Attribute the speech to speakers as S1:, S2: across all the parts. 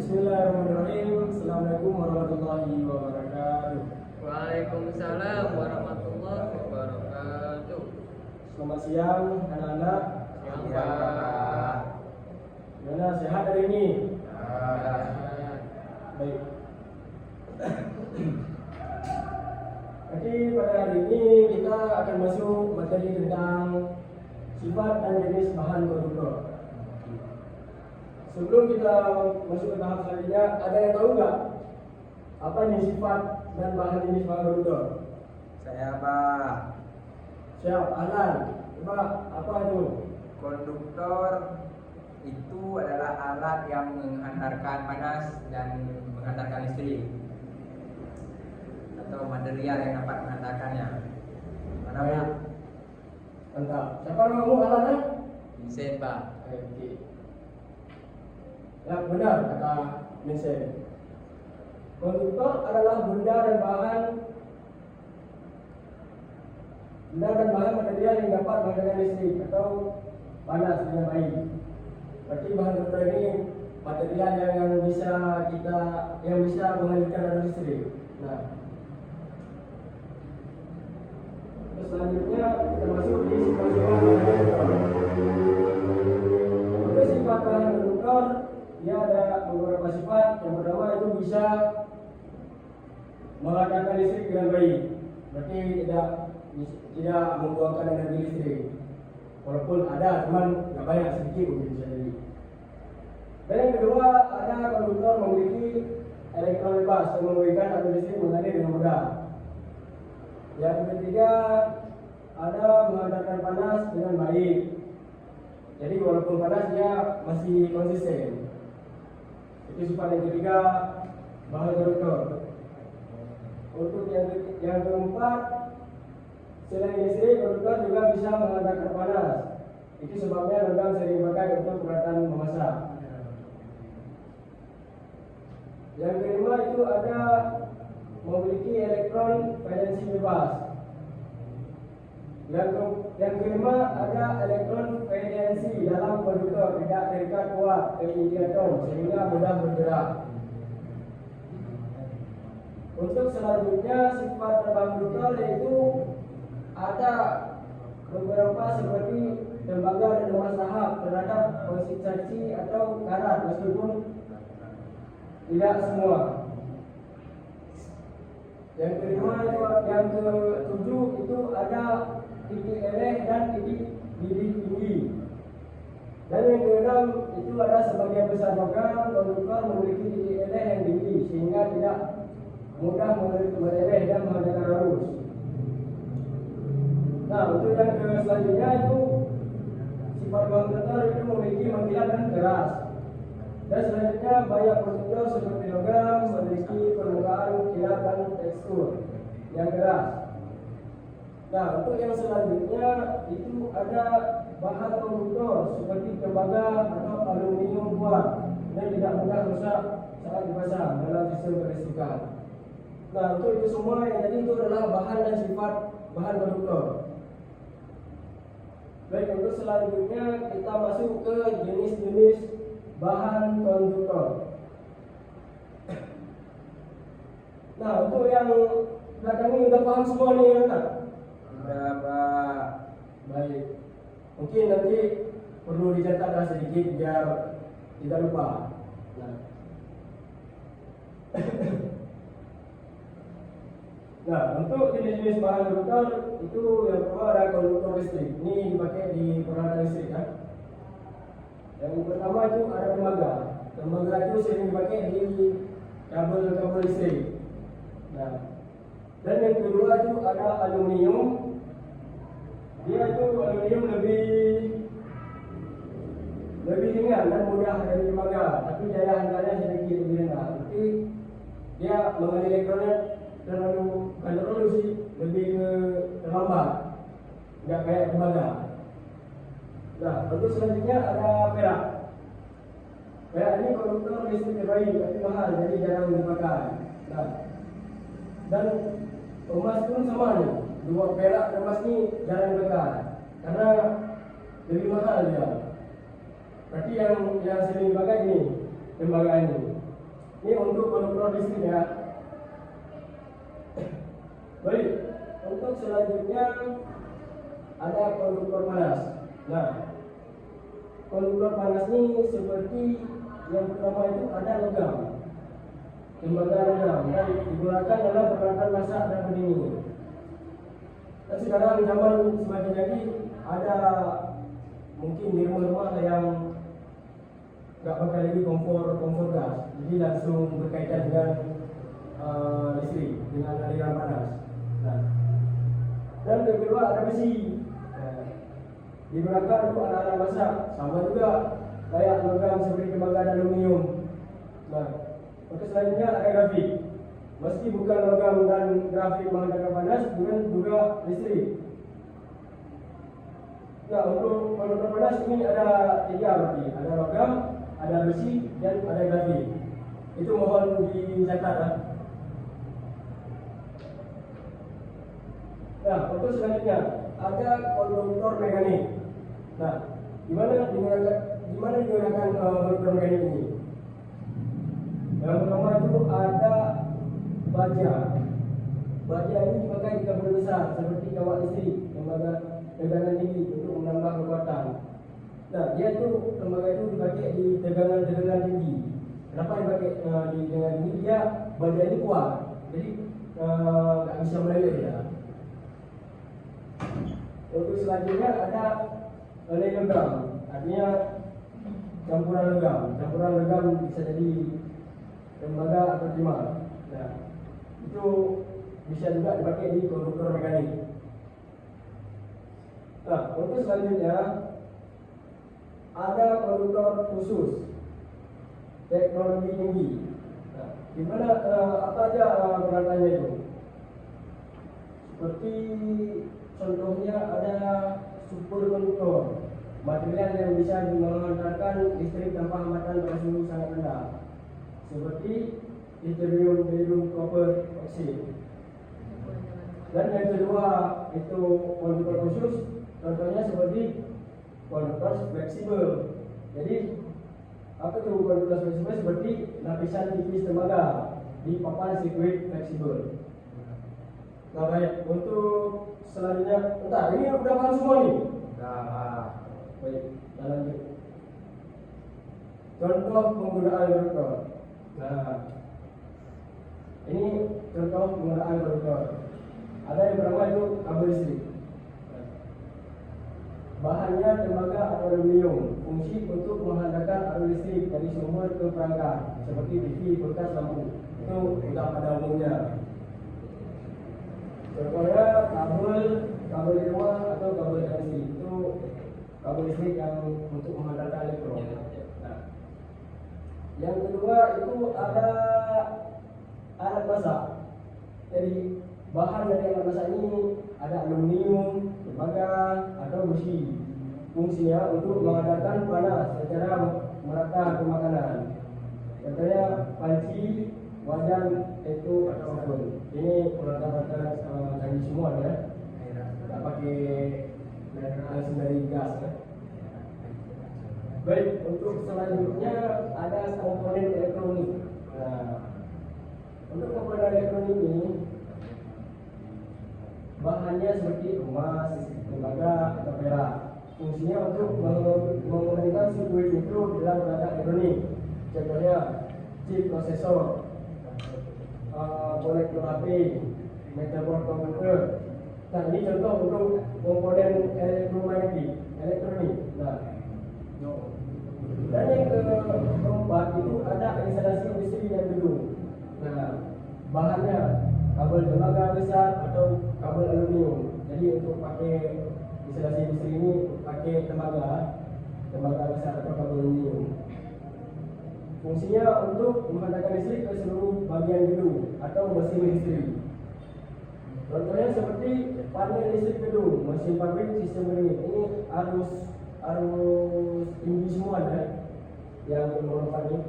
S1: Bismillahirrahmanirrahim. Assalamualaikum warahmatullahi wabarakatuh.
S2: Waalaikumsalam warahmatullahi wabarakatuh.
S1: Selamat siang anak-anak.
S2: Siang, Pak.
S1: Gimana, sehat hari ini? Baik. Jadi pada hari ini kita akan masuk materi tentang sifat dan jenis bahan konduktor. Sebelum kita masuk ke tahap selanjutnya, ada yang tahu nggak apa ini sifat dan bahan jenis bahan konduktor?
S3: Saya Pak.
S1: Siap, Alan. Coba apa itu?
S3: Konduktor itu adalah alat yang menghantarkan panas dan menghantarkan listrik atau material yang dapat menghantarkannya. Mana Pak?
S1: Mantap. Siapa namamu, Alan?
S2: Mesin, Pak.
S1: Oke. Ya, benar kata Vincent. Konduktor adalah benda dan bahan material yang dapat menghantarkan listrik atau panas dengan baik. Berarti bahan konduktor ini material yang bisa mengalirkan arus listrik. Nah, terus selanjutnya kita masuk di sifat-sifat bahan konduktor. Untuk sifat bahan konduktor, dia ada beberapa sifat. Yang pertama itu bisa menghantarkan listrik dengan baik. Berarti tidak membuangkan energi listrik. Walaupun ada, cuman nggak banyak, sedikit mungkin bisa jadi. Dan yang kedua, ada konduktor memiliki elektron bebas yang memberikan arus listrik mengalir dengan mudah. Yang ketiga, ada menghantarkan panas dengan baik. Jadi walaupun panas dia masih konsisten. Itu sifat yang ketiga bahan konduktor. Untuk yang keempat, selain listrik, konduktor juga bisa menghantarkan panas. Itu sebabnya logam sering dipakai untuk peralatan memasak. Yang kelima itu ada memiliki elektron valensi bebas. Yang kelima ada elektron valensi dalam konduktor tidak terikat kuat ke inti atom sehingga mudah bergerak. Untuk selanjutnya sifat bahan konduktor yaitu ada beberapa seperti tembaga dan lemas tahap terhadap konsistensi atau karat meskipun tidak semua. Yang kelima itu yang ketujuh itu ada titik eleh dan titik didih tinggi. Dan yang keenam itu ada sebagian besar logam konduktor memiliki titik eleh yang tinggi sehingga tidak mudah meleleh dan menghantarkan arus. Nah, untuk yang selanjutnya itu sifat bahan konduktor itu memiliki mengkilat dan keras. Dan selanjutnya banyak konduktor seperti logam memiliki permukaan kilat dan tekstur yang keras. Nah, untuk yang selanjutnya itu ada bahan konduktor seperti tembaga atau aluminium kuat dan tidak mudah rusak saat dipasang dalam sistem kelistrikan. Nah, untuk itu semua yang tadi itu adalah bahan dan sifat bahan konduktor. Baik, untuk selanjutnya kita masuk ke jenis-jenis bahan konduktor. Nah, untuk yang belakang ini udah paham semua nih, kan?
S3: Sudah Pak.
S1: Baik. Mungkin nanti perlu dicatat sedikit biar tidak lupa. Nah. Nah, untuk jenis-jenis bahan konduktor itu yang pertama ada konduktor listrik. Ini dipakai di peralatan listrik, kan? Yang pertama itu ada tembaga. Tembaga itu sering dipakai di kabel-kabel listrik. Nah, dan yang kedua itu ada aluminium. Dia itu aluminium lebih ringan dan mudah dari tembaga, tapi daya hantarnya sedikit lebih rendah. Tapi dia mengaliri elektronnya terlalu sih, lebih terlambat, nggak kayak tembaga. Nah, untuk selanjutnya ada perak. Perak ini konduktor listrik terbaik tapi mahal, jadi jarang dipakai. Nah, dan emas pun sama nih. Dua perak dan emas ini jarang dipakai karena lebih mahal dia. Berarti yang sering dipakai ini tembaga ini. Ini untuk konduktor listrik ya. Baik, untuk selanjutnya ada konduktor panas. Nah, konduktor panas ini seperti yang pertama itu ada logam, tembaga logam, dan digunakan dalam peralatan masak dan pendingin. Dan sekarang zaman semakin jadi ada mungkin di rumah-rumah yang nggak pakai lagi kompor gas, jadi langsung berkaitan dengan listrik, dengan aliran panas. Nah, dan yang kedua ada besi, digunakan untuk alat-alat masak, sama juga kayak logam seperti tembaga dan aluminium. Nah, untuk selanjutnya ada grafik, meski bukan logam dan grafik menghantarkan panas, bukan juga listrik. Nah, untuk konduktor panas ini ada 3 berarti, ada logam, ada besi, dan ada grafik. Itu mohon dicatat ya. Nah, untuk selanjutnya ada konduktor mekanik. Nah, gimana digunakan konduktor mekanik ini? Yang pertama itu ada baja. Baja ini dipakai di kabel besar seperti kawat listrik, tembaga tegangan tinggi untuk menambah kekuatan. Nah, dia itu tembaga itu dipakai di tegangan tinggi. Kenapa dipakai di tegangan tinggi? Dia baja ini kuat, jadi nggak bisa meleleh ya. Untuk selanjutnya ada alloy logam, artinya campuran logam. Campuran logam bisa jadi tembaga atau timah. Nah, itu bisa juga dipakai di konduktor mekanik. Nah, untuk selanjutnya ada konduktor khusus teknologi tinggi. Nah, gimana apa aja peralatannya itu? Seperti contohnya ada superkonduktor, material yang bisa menghantarkan listrik tanpa hambatan pada suhu sangat rendah, seperti yttrium, barium, copper, oxide. Dan yang kedua itu konduktor khusus, contohnya seperti konduktor fleksibel. Jadi apa itu konduktor fleksibel? Seperti lapisan tipis tembaga di papan sirkuit fleksibel. Nah, baik, untuk selanjutnya, bentar, ini udah paham semua nih?
S3: Udah.
S1: Baik, kita lanjut. Contoh penggunaan konduktor. Nah, ini contoh penggunaan konduktor. Ada yang pertama itu kabel listrik. Bahannya tembaga atau aluminium, fungsi untuk menghantarkan arus listrik dari sumber ke perangkat, seperti TV, kulkas, lampu. Itu udah pada umumnya. Contohnya kabel di rumah atau kabel listrik, itu kabel listrik yang untuk menghantarkan elektron. Nah, yang kedua itu ada alat masak. Jadi bahan dari alat masak ini ada aluminium, tembaga atau besi. Fungsinya untuk menghantarkan panas secara merata ke makanan. Contohnya panci, wajan, itu atau oven. Ini peralatan canggih semua ya. Tidak pakai langsung dari gas ya. Baik, untuk selanjutnya ada komponen elektronik. Nah, untuk komponen elektronik ini bahannya seperti emas, tembaga atau perak. Fungsinya untuk menggunakan sirkuit mikro dalam perangkat elektronik. Contohnya chip prosesor, konektor HP, motherboard komputer. Nah, ini contoh untuk komponen elektronik. Nah, dan yang keempat itu ada instalasi industri dan gedung. Nah, bahannya kabel tembaga besar atau kabel aluminium. Jadi untuk pakai instalasi industri ini pakai tembaga besar atau kabel aluminium. Fungsinya untuk menghantarkan listrik ke seluruh bagian gedung atau mesin listrik. Contohnya seperti panel listrik gedung, mesin pabrik, sistem pendingin. Ini arus tinggi semua ya, yang memerlukan ini.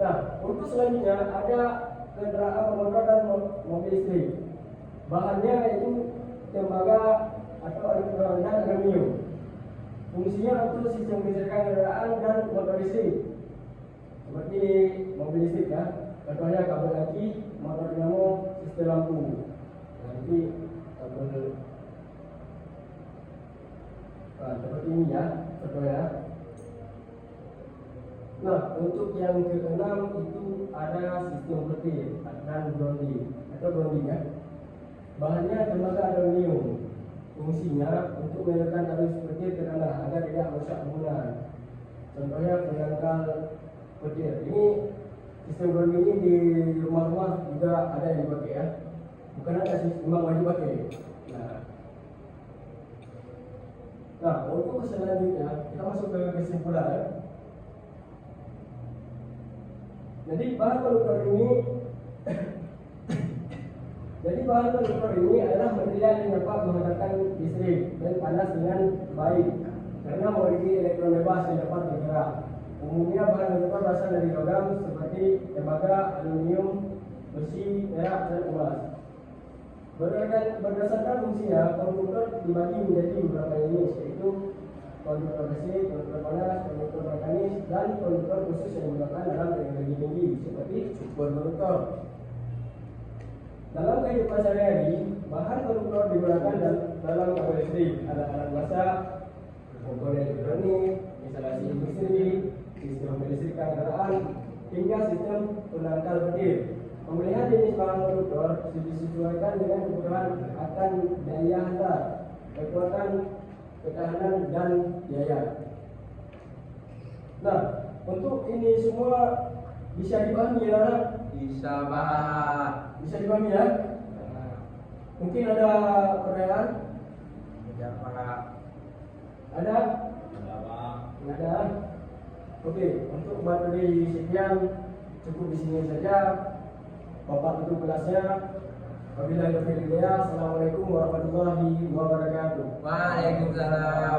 S1: Nah, untuk selanjutnya ada kendaraan bermotor dan mobil listrik. Bahannya itu tembaga atau aluminium. Fungsinya untuk sistem kelistrikan kendaraan dan motor listrik, seperti mobil listrik ya. Contohnya kabel aki, motor dinamo, sistem lampu. Nanti kabel seperti ini ya, contohnya. Nah, untuk yang keenam itu ada sistem petir dan grounding atau grounding ya. Bahannya tembaga aluminium. Fungsinya untuk mengalirkan arus petir ke tanah agar tidak merusak bangunan. Contohnya penangkal petir. Ini sistem grounding ini di rumah-rumah juga ada yang dipakai ya. Bukan ada sih, memang wajib pakai. Nah, untuk selanjutnya kita masuk ke kesimpulan ya. Jadi bahan konduktor ini adalah material yang dapat menghantarkan listrik dan panas dengan baik karena memiliki elektron bebas yang dapat bergerak. Umumnya bahan konduktor berasal dari logam seperti tembaga, aluminium, besi, perak, dan emas. Berdasarkan fungsinya, konduktor dibagi menjadi beberapa jenis, yaitu konduktor besi, konduktor panas, konduktor mekanis, dan konduktor khusus yang digunakan dalam teknologi tinggi seperti superkonduktor. Dalam kehidupan sehari-hari, bahan konduktor digunakan dalam kabel listrik, ada alat masak, komponen elektronik, instalasi industri, sistem kelistrikan kendaraan, hingga sistem penangkal petir. Pemilihan jenis bahan konduktor disesuaikan dengan kebutuhan akan daya hantar, kekuatan, ketahanan, dan biaya. Nah, untuk ini semua bisa dipahami ya, anak?
S3: Bisa Pak.
S1: Bisa dipahami ya? Mungkin ada pertanyaan?
S3: Ya Pak.
S1: Ada? Ada. Oke, untuk materi sekian cukup di sini saja. Bapak tutup kelasnya. Wabillahi taufiq wal hidayah. Assalamualaikum warahmatullahi wabarakatuh.
S3: Waalaikumsalam.